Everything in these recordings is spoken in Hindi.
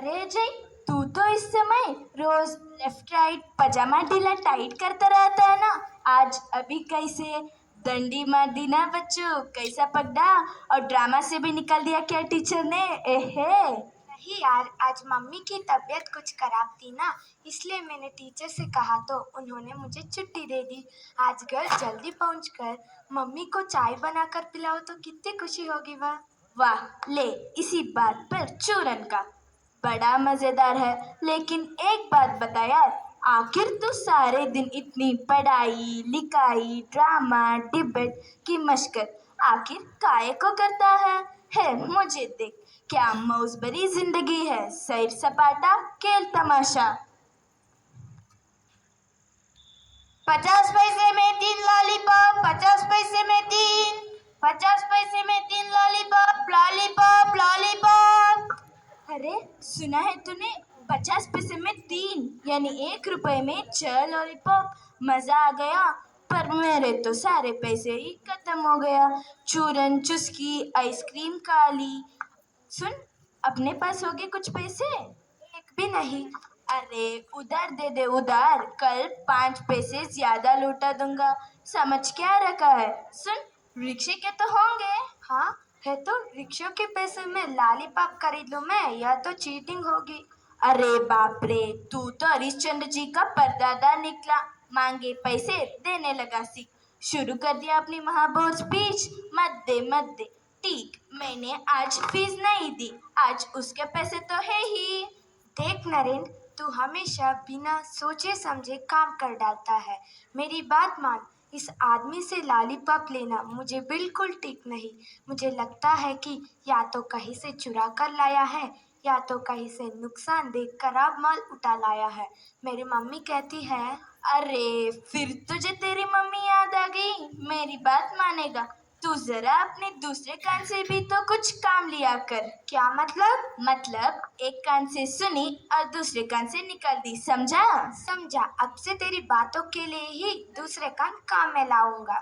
अरे अजय, तू तो इस समय रोज लेफ्ट राइट पजामा ढीला टाइट करता रहता है ना। आज अभी कैसे डंडी मार दी ना बच्चों, कैसा पगड़ा। और ड्रामा से भी निकाल दिया क्या टीचर ने? एहे। नहीं यार, आज मम्मी की तबीयत कुछ खराब थी ना, इसलिए मैंने टीचर से कहा तो उन्होंने मुझे छुट्टी दे दी। आज घर जल्दी पहुंचकर मम्मी को चाय बनाकर पिलाओ तो कितनी खुशी होगी वह। वाह, ले इसी बात पर चूरन का बड़ा मजेदार है। लेकिन एक बात बता यार, आखिर तू सारे दिन इतनी पढ़ाई लिखाई ड्रामा डिबेट की मशक्कत आखिर काहे को करता है मुझे देख, क्या मौज भरी जिंदगी है, सैर सपाटा खेल तमाशा। 50 पैसे में 3 लॉलीपॉप, 50 पैसे में 3, 50 पैसे में 3 लॉलीपॉप, लॉलीपॉप लॉलीपॉप। अरे सुना है तूने, 50 पैसे में 3 यानी 1 रुपए में 6 लॉलीपॉप। मजा आ गया, पर मेरे तो सारे पैसे ही खत्म हो गया। चूरन चुस्की आइसक्रीम काली। सुन, अपने पास होगे कुछ पैसे? एक भी नहीं। अरे उधार दे दे उधार, कल 5 पैसे ज्यादा लौटा दूंगा। समझ क्या रखा है? सुन, रिक्शे के तो होंगे। हाँ है तो, रिक्शा के पैसे में लॉलीपॉप खरीद लूं मैं, यह तो चीटिंग होगी। अरे बाप रे, तू तो हरिश्चंद्र जी का परदादा निकला। मांगे पैसे देने लगा सीख। शुरू कर दिया अपनी महाभोज स्पीच। मत दे। ठीक, मैंने आज फीस नहीं दी, आज उसके पैसे तो है ही। देख नरेंद्र, तू हमेशा बिना सोचे समझे काम कर डालता है। मेरी बात मान, इस आदमी से लॉलीपॉप लेना मुझे बिल्कुल ठीक नहीं। मुझे लगता है कि या तो कहीं से चुरा कर लाया है या तो कहीं से नुकसान देख खराब माल उठा लाया है। मेरी मम्मी कहती है। अरे फिर तुझे तेरी मम्मी याद आ गई। मेरी बात मानेगा, तू जरा अपने दूसरे कान से भी तो कुछ काम लिया कर। क्या मतलब? मतलब एक कान से सुनी और दूसरे कान से निकाल दी, समझा? समझा, अब से तेरी बातों के लिए ही दूसरे कान काम में लाऊंगा।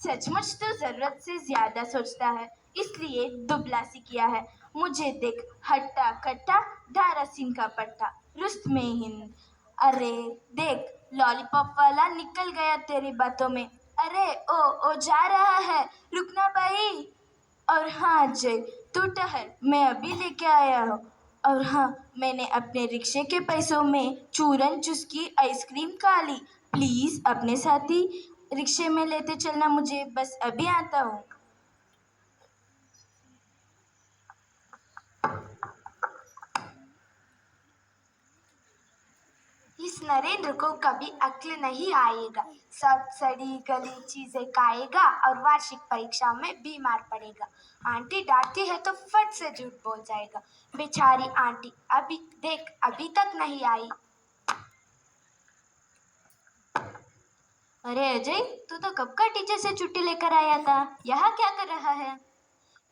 सचमुच तो जरूरत से ज्यादा सोचता है, इसलिए दुबला सी किया है। मुझे देख, हट्टा कट्टा धारा सिंह का पट्टा, रुस्त में हिंद। अरे देख, लॉलीपॉप वाला निकल गया तेरी बातों में। अरे ओ जा रहा है, रुकना भाई। और हाँ अजय, तू टहल, मैं अभी लेके आया हूँ। और हाँ, मैंने अपने रिक्शे के पैसों में चूरन चुस्की आइसक्रीम खा ली। प्लीज अपने साथ ही रिक्शे में लेते चलना मुझे, बस अभी आता हूँ। इस नरेंद्र को कभी अक्ल नहीं आएगा। सब सड़ी गली चीजें खाएगा और वार्षिक परीक्षाओं में बीमार पड़ेगा। आंटी डांटती है तो फट से झूठ बोल जाएगा। बेचारी आंटी अभी देख, अभी तक नहीं आई। अरे अजय, तू तो कब का टीचर से छुट्टी लेकर आया था, यहाँ क्या कर रहा है?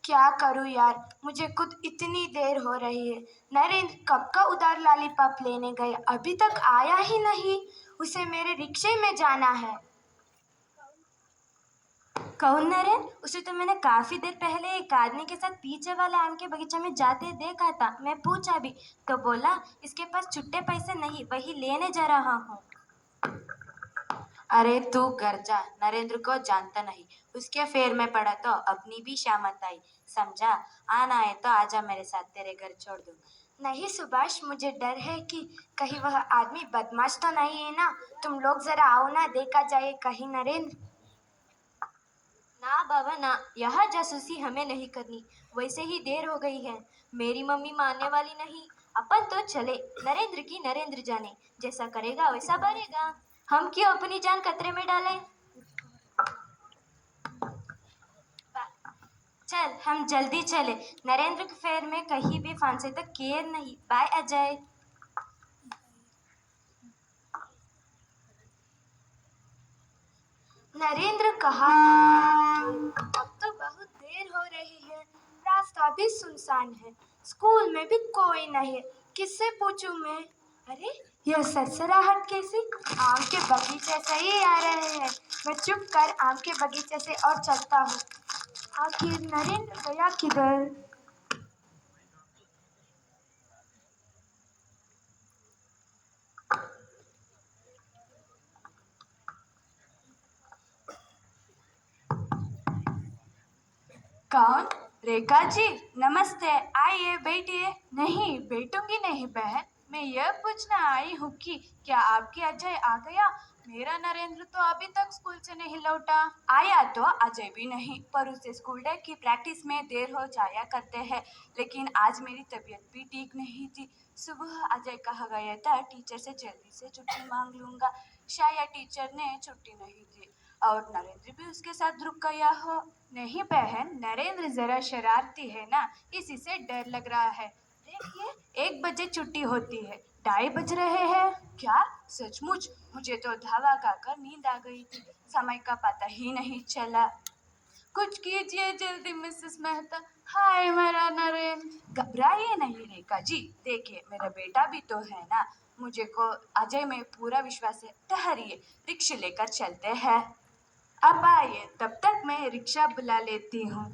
क्या करूँ यार, मुझे खुद इतनी देर हो रही है। नरेंद्र कब का उधार लॉलीपॉप लेने गए, अभी तक आया ही नहीं। उसे मेरे रिक्शे में जाना है। कौन नरेन? उसे तो मैंने काफी देर पहले एक आदमी के साथ पीछे वाले आम के बगीचे में जाते देखा था। मैं पूछा भी तो बोला इसके पास छुट्टे पैसे नहीं, वही लेने जा रहा हूँ। अरे तू घर जा, नरेंद्र को जानता नहीं, उसके फेर में पड़ा तो अपनी भी शामत आई, समझा? आना है तो आजा मेरे साथ, तेरे घर छोड़ दूंगा। नहीं सुभाष, मुझे डर है कि कहीं वह आदमी बदमाश तो नहीं है ना। तुम लोग जरा आओ ना, देखा जाए कहीं। नरेंद्र ना बाबा ना, यह जासूसी हमें नहीं करनी। वैसे ही देर हो गई है, मेरी मम्मी मानने वाली नहीं। अपन तो चले, नरेंद्र की नरेंद्र जाने, जैसा करेगा वैसा भरेगा। हम क्यों अपनी जान खतरे में डालें? चल हम जल्दी चले, नरेंद्र के फेर में कहीं भी फांसे तक केयर नहीं। बाय अजय। नरेंद्र कहा। अब तो बहुत देर हो रही है, रास्ता भी सुनसान है, स्कूल में भी कोई नहीं है। किससे पूछूं मैं? अरे यह सरसराहट कैसी? आम के बगीचे से ही आ रहे हैं। मैं चुप कर आम के बगीचे से और चलता हूँ। आखिर नरेंद्र गया किधर? कौन? रेखा जी, नमस्ते, आइए बैठिए। नहीं, बैठूंगी नहीं बहन, मैं यह पूछना आई हूँ कि क्या आपकी अजय आ गया? मेरा नरेंद्र तो अभी तक स्कूल से नहीं लौटा। आया तो अजय भी नहीं, पर उसे स्कूल डे की प्रैक्टिस में देर हो जाया करते हैं। लेकिन आज मेरी तबीयत भी ठीक नहीं थी। सुबह अजय कहा गया था टीचर से जल्दी से छुट्टी मांग लूंगा। शायद टीचर ने छुट्टी नहीं दी और नरेंद्र भी उसके साथ रुक गया हो। नहीं बहन, नरेंद्र जरा शरारती है ना, इसी से डर लग रहा है। देखिए, 1 बजे छुट्टी होती है, 2:30 बज रहे हैं। क्या सचमुच? मुझे तो धावा खाकर नींद आ गई थी, समय का पता ही नहीं चला। कुछ कीजिए जल्दी मिसेस मेहता। हाय मेरा नरेंद्र। घबराइए नहीं रेखा जी, देखिए मेरा बेटा भी तो है ना, मुझे को अजय में पूरा विश्वास है। ठहरिए, रिक्शा लेकर चलते हैं। अब आइए, तब तक मैं रिक्शा बुला लेती हूँ।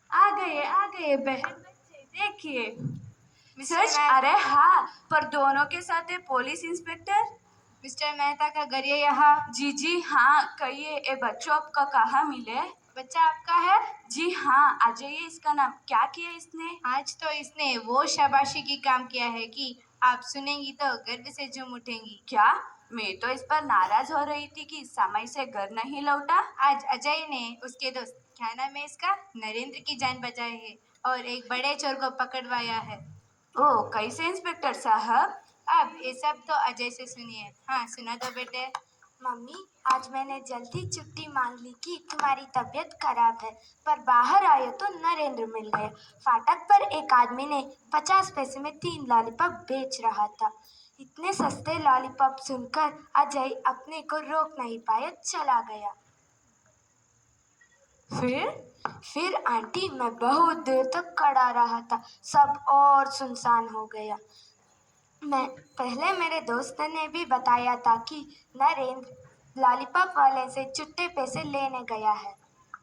आ गए बहन बच्चे, देखिए। सच? अरे हाँ, पर दोनों के साथ है पुलिस इंस्पेक्टर। मिस्टर मेहता का घर ये यहाँ? जी हाँ, कहिए, ये बच्चों आपका कहाँ मिले? बच्चा आपका है? जी हाँ, अजय है इसका नाम। क्या किया इसने? आज तो इसने वो शाबाशी की काम किया है कि आप सुनेंगी तो गर्व से झूम उठेंगी। क्या? मैं तो इस पर नाराज हो रही थी कि समय से घर नहीं लौटा। आज अजय ने उसके दोस्त, क्या नाम है इसका, नरेंद्र की जान बचाई है और एक बड़े चोर को पकड़वाया है। ओ, कैसे इंस्पेक्टर साहब? अब ये सब तो अजय से सुनिए। हाँ, सुना दो बेटे। मम्मी, आज मैंने जल्दी छुट्टी मांग ली कि तुम्हारी तबीयत खराब है, पर बाहर आए तो नरेंद्र मिल गए। फाटक पर एक आदमी ने 50 पैसे में 3 लॉलीपॉप बेच रहा था। इतने सस्ते लॉलीपॉप सुनकर अजय अपने को रोक नहीं पाया, चला गया। फिर आंटी, मैं बहुत देर तक खड़ा रहा था, सब और सुनसान हो गया। मैं पहले मेरे दोस्त ने भी बताया था कि नरेंद्र लॉलीपॉप वाले से छुट्टे पैसे लेने गया है।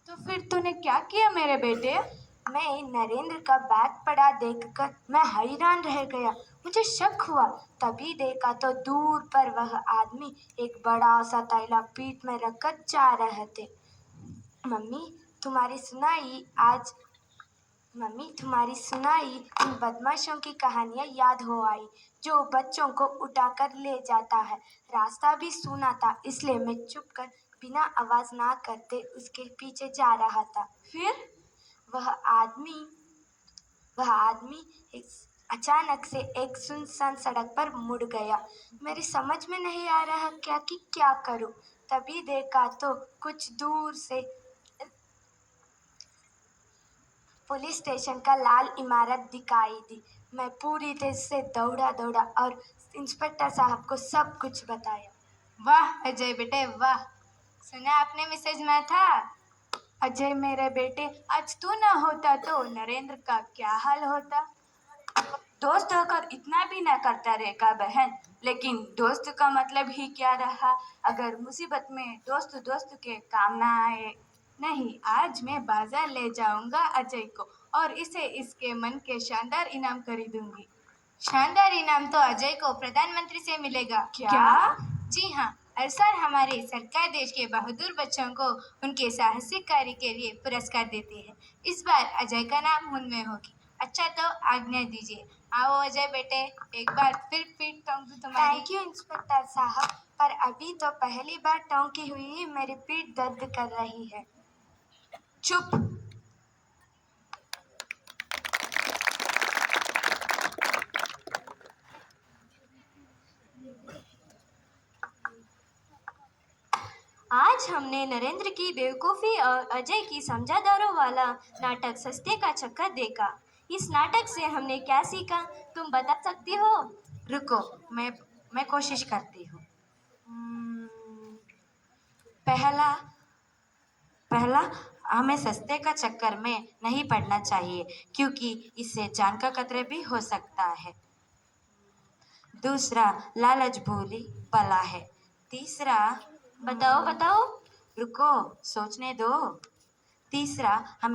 तो फिर तूने क्या किया मेरे बेटे? मैं नरेंद्र का बैग पड़ा देखकर मैं हैरान रह गया। मुझे शक हुआ, तभी देखा तो दूर पर वह आदमी एक बड़ा सा थैला पीठ में रखकर जा रहे थे। मम्मी तुम्हारी सुनाई इन बदमाशों की कहानियाँ याद हो आई, जो बच्चों को उठाकर ले जाता है। रास्ता भी सुना था, इसलिए मैं चुप कर बिना आवाज ना करते उसके पीछे जा रहा था। फिर? वह आदमी अचानक से एक सुनसान सड़क पर मुड़ गया। मेरी समझ में नहीं आ रहा क्या करूं। तभी देखा तो कुछ दूर से पुलिस स्टेशन का लाल इमारत दिखाई दी। मैं पूरी तेज से दौड़ा और इंस्पेक्टर साहब को सब कुछ बताया। वाह अजय बेटे वाह, सुना आपने मिसेज मेहता? अजय मेरे बेटे, आज तू ना होता तो नरेंद्र का क्या हाल होता। दोस्त होकर इतना भी ना करता रेखा बहन, लेकिन दोस्त का मतलब ही क्या रहा अगर मुसीबत में दोस्त के काम ना आए। नहीं, आज मैं बाजार ले जाऊंगा अजय को और इसे इसके मन के शानदार इनाम खरीदूंगी। शानदार इनाम तो अजय को प्रधानमंत्री से मिलेगा। क्या? जी हाँ, हर साल हमारी सरकार देश के बहादुर बच्चों को उनके साहसिक कार्य के लिए पुरस्कार देती है। इस बार अजय का नाम उनमें होगी। अच्छा तो आज्ञा दीजिए। आओ अजय बेटे, एक बार फिर पीठ टोंक तुम्हारी। थैंक यू इंस्पेक्टर साहब, पर अभी तो पहली बार टोंकी हुई मेरी पीठ दर्द कर रही है। चुप। आज हमने नरेंद्र की बेवकूफ़ी और अजय की समझदारों वाला नाटक सस्ते का चक्कर देखा। इस नाटक से हमने क्या सीखा, तुम बता सकती हो? रुको, मैं कोशिश करती हूँ। पहला पहला हमें सस्ते का चक्कर में नहीं पड़ना चाहिए, क्योंकि इससे जान का खतरा भी हो सकता है। दूसरा, लालच भूली बला है। तीसरा, बताओ। रुको सोचने दो। तीसरा, हमें